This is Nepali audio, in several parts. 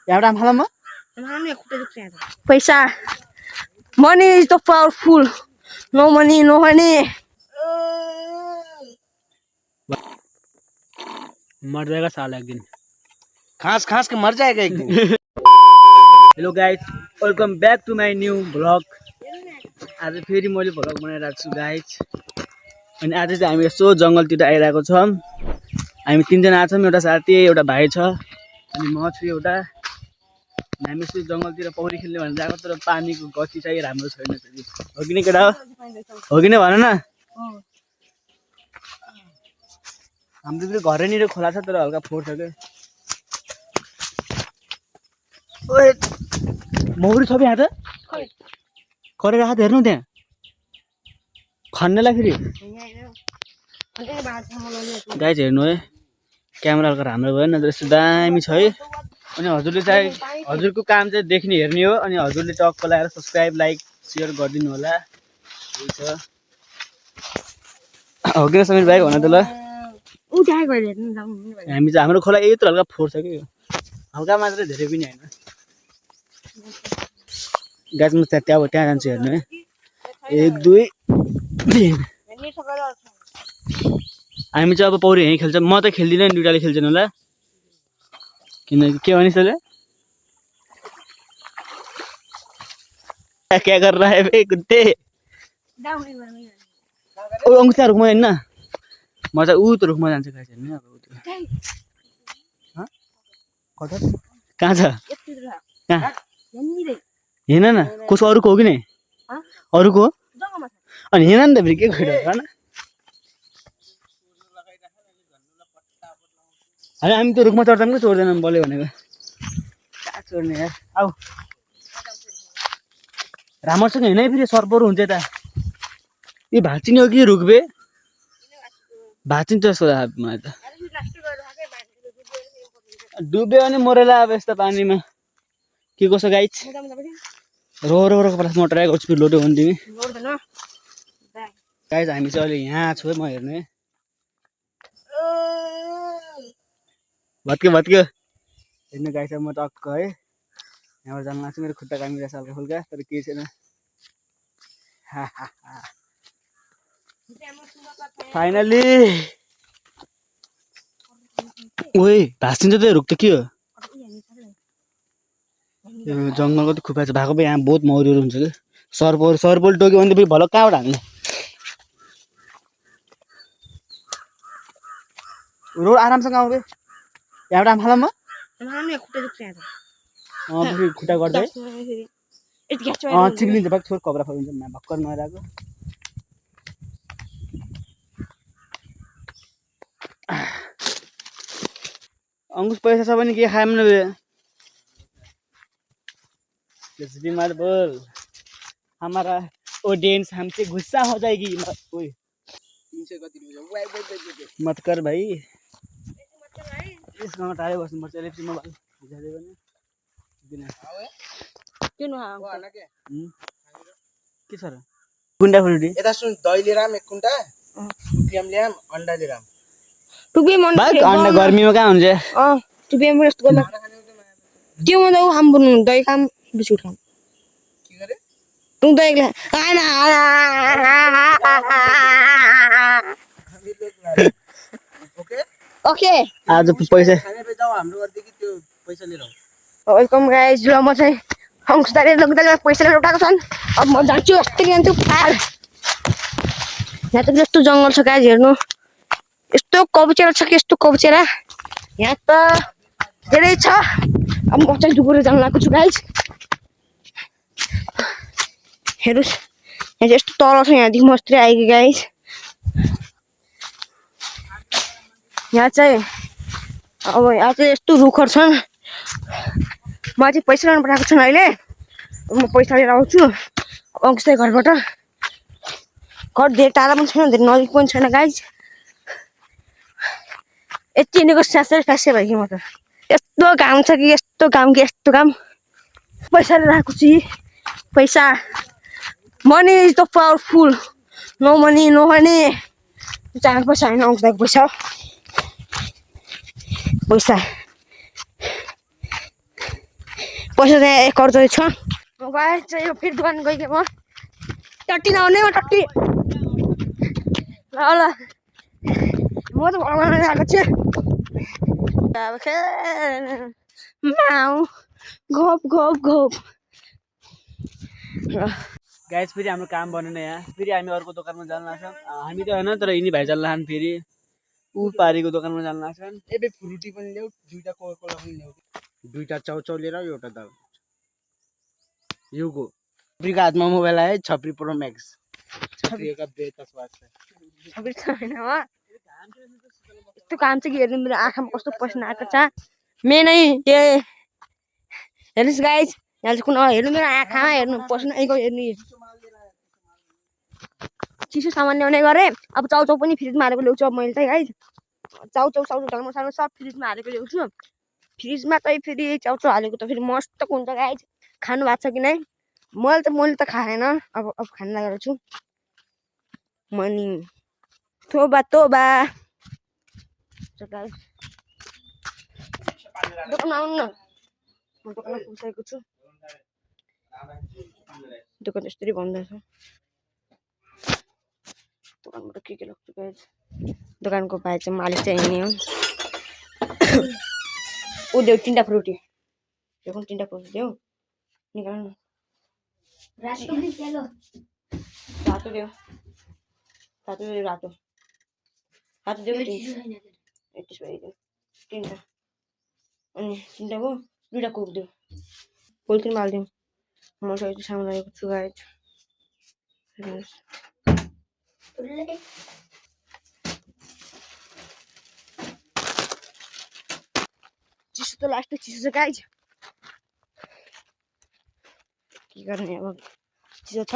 एउटा फालमा पैसा money is the powerful no money no honey मर जाएगा साला एक दिन खास खास के मर जाएगा एक दिन hello guys welcome back to my new vlog आज फेरि मैले भ्लग बनाइरहेको छु गाइज अनि आज चाहिँ हामी यसो जङ्गलतिर आइरहेको छौँ हामी तीनजना आएको छौँ एउटा साथी एउटा भाइ छ अनि म छु एउटा हामी यसो जङ्गलतिर पौडी खेल्ने भनेर गएको तर पानीको गति चाहिँ राम्रो छैन हो कि नि केटा हो कि नि भन न हाम्रो फेरि घरैनिर खोला छ तर हल्का फोहोर छ क्या ओए मौरी छ यहाँ त गरेर हात हेर्नु त्यहाँ खन्नेलाई फेरि गाइज हेर्नु है क्यामेरा हल्का राम्रो भयो नि त यस्तो दामी छ है अनि हजुरले चाहिँ हजुरको काम चाहिँ देख्ने हेर्ने हो अनि हजुरले टक्क लगाएर सब्सक्राइब लाइक सेयर गरिदिनु होला त्यही छ हो कि समीर भाइ भन त ल हामी चाहिँ हाम्रो खोला यत्रो हल्का फोहोर छ कि हल्का मात्रै धेरै पनि होइन गाइज म त्यहाँ जान्छु हेर्नु है 1 2 3 हामी चाहिँ अब पौडी यहीँ खेल्छ म त खेल्दिनँ नि दुइटाले खेल्छन् होला किनकि के भनिस् तैँले क्या गरेर आयो बे कुत्ते ओ अंकुश त्यहाँ रुखमा होइन म चाहिँ ऊ त रुखमा जान्छु गाइस हेर्नु अब कहाँ छ कहाँ हेर्न न कसको अरूको हो कि नि अरूको हो अनि हेर्न नि त फेरि के गइरहेको होइन हामी त रुखमा चढ्छौँ कि चढ्दैनौँ बल्यो भनेको कहाँ चढ्ने यार आऊ राम्रोसँग हिँड है फेरि सर्पहरू हुन्छ यता यो भाँचिने हो कि रुख बे भाँचिन्छ जस्तो मलाई त डुब्यो अनि मरेला अब यस्तो पानीमा के कसो गाइज रो प्लस मोटर आएको स्पिड लोड्यो भने तिमी गाइज हामी चाहिँ अहिले यहाँ छु है म हेर्नु है भत्क्यो हेर्नु गाइस म टक्क है यहाँबाट जानु लाग्छ मेरो खुट्टा कामिरहेछ हल्का फुल्का तर केही छैन फाइनली ओए भाँचिन्छ त रुख त के हो यो जङ्गलको त खुपा छ भएको भए यहाँ बहुत मौरीहरू हुन्छ कि सर्पल टोक्यो भने त फेरि भल कहाँबाट हाल्ने रोड आरामसँग आऊ बे यहाँबाट फालमा खुट्टा गर्दै चिप्लिन्छ भाग छोड कब्रा फल्छ भक्कर नआएको अंकुश पैसा छ भने के खायौँ न बे बीमार बोल हमारा ऑडियंस हमसे गुस्सा हो जाएगी ओए मत कर भाई यसमा टाढै बस्नुपर्छ एलएफसी मोबाइल बुझाइदियो भने दिने के छ र गुन्डा फुल्डी यता सुन दही लिएर आम 1 कुन्टा टुपियाम ल्याम अन्डा लिएर आम अन्डा गर्मीमा कहाँ हुन्छ त्यो भन्दा उ खाम दही खाम बिस्कुट खाम के गरे तु दही ला ओके आज पैसा खाने पे जाऊ हाम्रो गर्दै कि त्यो पैसा लिएर आऊ वेलकम गाइस ल म चाहिँ अंशदाले लगदा पैसा लिएर उठाएको छन् अब म जान्छु अस्ति जान्छु पार यहाँ त यस्तो जंगल छ गाइस हेर्नु यस्तो कबचेरा छ कि यस्तो कबचेरा यहाँ त धेरै छ अब म चाहिँ डुबेर जान लाग्छु छु गाइस हेर्नुस् यहाँ यस्तो तल छ यहाँदेखि मस्त्री आइगे गाइस यहाँ चाहिँ अब यहाँ चाहिँ यस्तो रुखहरू छन् म चाहिँ पैसा लिन पठाएको छु अहिले म पैसा लिएर आउँछु अंशको घरबाट घर धेरै टाढा पनि छैन धेरै नजिक पनि छैन गाइस यति हिँडेको स्यासै फ्यासै भयो कि म त यस्तो घाम छ कि यस्तो घाम पैसा लिएर आएको छु पैसा money is the powerful no money no honey चार पैसा होइन अंशको पैसा पैसा पैसा चाहिँ 1 करोड चाहिँ छ म गए चाहिँ यो फेरि दोकान गइके म टट्टी नआउने म टट्टी ल ल म त भगवान आएको छु अब माउ घोप घोप घोप गाइस फेरि हाम्रो काम बनेन यहाँ फेरि हामी अर्को दोकानमा जान लाग्छौँ हामी त होइन तर यिनी भाइ जान लाग्छन् फेरि ऊ पारीको दोकानमा जान लाग्छन् एबे फ्रुटी पनि ल्याऊ दुईटा कोका-कोला पनि ल्याऊ दुईटा चाउचाउ लिएर एउटा दाल युगो छपरीको हातमा मोबाइल आयो छपरी प्रो म्याक्स छपरीका बेता स्वाद छपरी छैन हो यस्तो काम चाहिँ हेर्नु मेरो आँखामा कस्तो पसिना आएको छ मेनै त्यो हेर्नुहोस् गाइस यहाँ चाहिँ कुन हेर्नु मेरो आँखामा हेर्नु पसिना आएको हेर्नु चिसो सामान ल्याउने गरेँ अब चाउचाउ पनि फ्रिजमा हालेको ल्याउँछु अब मैले चाहिँ गाइस चाउचाउ ढल्म साल्म सब फ्रिजमा हालेको ल्याउँछु फ्रिजमा चाहिँ फेरि चाउचाउ हालेको त फेरि मस्त हुन्छ गाइस खानु भएको छ कि नै मैले त खाएन अब खान लागेको छु मनी तोबा दोकानमा आउनु न म दोकानमा पुगिसकेको छु दोकान यसरी भन्दैछ दोकानबाट के लाग्छ गाइस दोकानको भाइ चाहिँ मालिक चाहिँ हिँड्ने हो ऊ देऊ 3टा फ्रुटी यो पनि 3टा फ्रुटी देऊ निकाल्नु रातो देऊ रातो देऊ त्यसो भए देऊ 3टा अनि 3टा भयो 2टा कोक देऊ पोलिथिनमा हालिदिउँ म चाहिँ यति सामान लागेको छु गाइस चिसो त लास्ट चिसो छ गाइस के गर्ने अब चिसो छ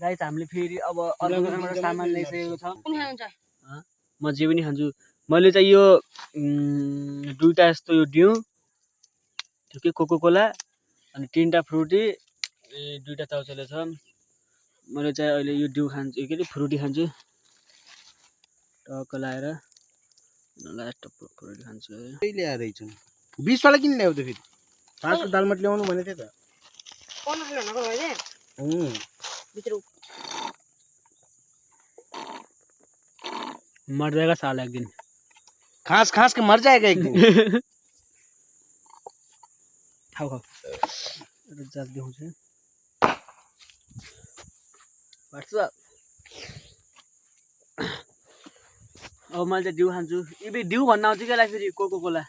गाइस हामीले फेरि अब अर्को दोकानबाट सामान ल्याइसकेको छौँ कुन खानुहुन्छ म जे पनि खान्छु मैले चाहिँ यो 2टा यस्तो यो डिउ त्यो के कोका-कोला अनि 3टा फ्रुटी 2टा चाउचाउ छ मैले चाहिँ अहिले यो डिउ खान्छु के अरे फ्रुटी खान्छु टक्क लाएर फ्रुटी खान्छु ल्याएर 20 वाला किन ल्याउ त फेरि 5 को दालमट ल्याउनु भने थियो त कोन खानको भए भित्र मर जाएगा साला एक दिन खास के मर जाएगा एक दिन खाऊ जल्दी दिउँछ व्हाट्सअप अब मैले चाहिँ डिउ खान्छु इबे डिउ भन्न आउँछ के लागि फेरि कोका-कोला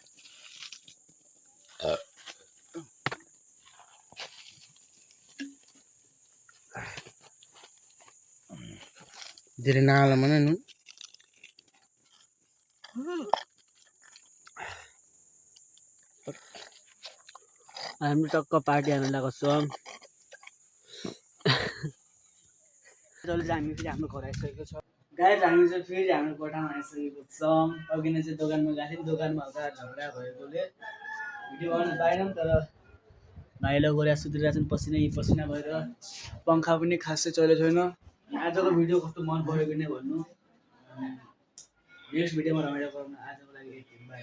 धेरै नहालमा न नुन हामी टक्क पार्टी हाल्न लागेको छौँ जसले चाहिँ हामी फेरि हाम्रो घर आइसकेको छ गाइस हामी चाहिँ फेरि हाम्रो कोठामा आइसकेको छौँ अघि नै चाहिँ दोकानमा गएको थियौँ दोकानमा हल्का झगडा भएकोले भिडियो गर्नु पाएनौँ तर भाइले गएर सुतिरहेको छन् पसिना भएर पङ्खा पनि खासै चलेको छैन आजको भिडियो कस्तो मन पऱ्यो कि नै भन्नु नेक्स्ट भिडियोमा रमाइलो गरौँ आजको लागि बाई